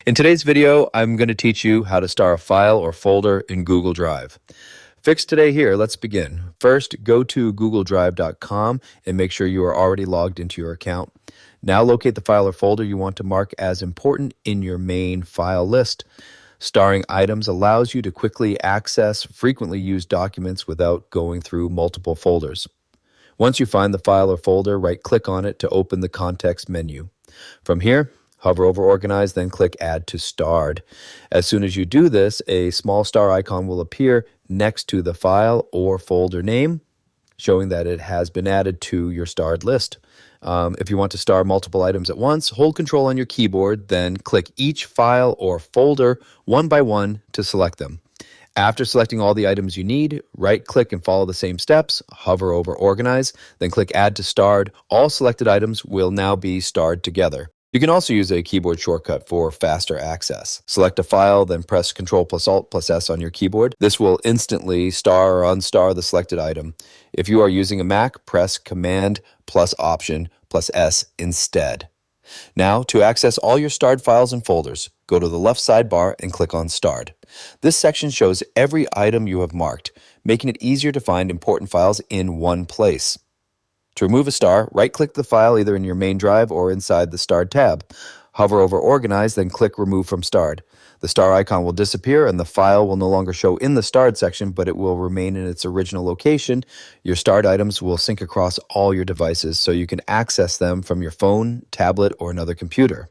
In today's video, I'm going to teach you how to star a file or folder in Google Drive. Fix today here, let's begin. First, go to googledrive.com and make sure you are already logged into your account. Now locate the file or folder you want to mark as important in your main file list. Starring items allows you to quickly access frequently used documents without going through multiple folders. Once you find the file or folder, right-click on it to open the context menu. From here, hover over Organize, then click Add to Starred. As soon as you do this, a small star icon will appear next to the file or folder name, showing that it has been added to your starred list. If you want to star multiple items at once, hold Control on your keyboard, then click each file or folder one by one to select them. After selecting all the items you need, right-click and follow the same steps, hover over Organize, then click Add to Starred. All selected items will now be starred together. You can also use a keyboard shortcut for faster access. Select a file, then press Ctrl+Alt+S on your keyboard. This will instantly star or unstar the selected item. If you are using a Mac, press Command+Option+S instead. Now, to access all your starred files and folders, go to the left sidebar and click on Starred. This section shows every item you have marked, making it easier to find important files in one place. To remove a star, right-click the file either in your main drive or inside the Starred tab. Hover over Organize, then click Remove from Starred. The star icon will disappear and the file will no longer show in the Starred section, but it will remain in its original location. Your starred items will sync across all your devices so you can access them from your phone, tablet, or another computer.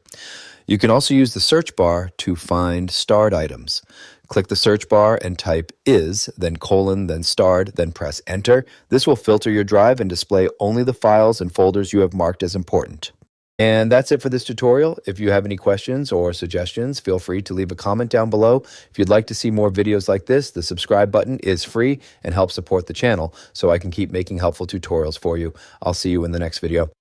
You can also use the search bar to find starred items. Click the search bar and type is, then colon, then starred, then press enter. This will filter your drive and display only the files and folders you have marked as important. And that's it for this tutorial. If you have any questions or suggestions, feel free to leave a comment down below. If you'd like to see more videos like this, the subscribe button is free and helps support the channel so I can keep making helpful tutorials for you. I'll see you in the next video.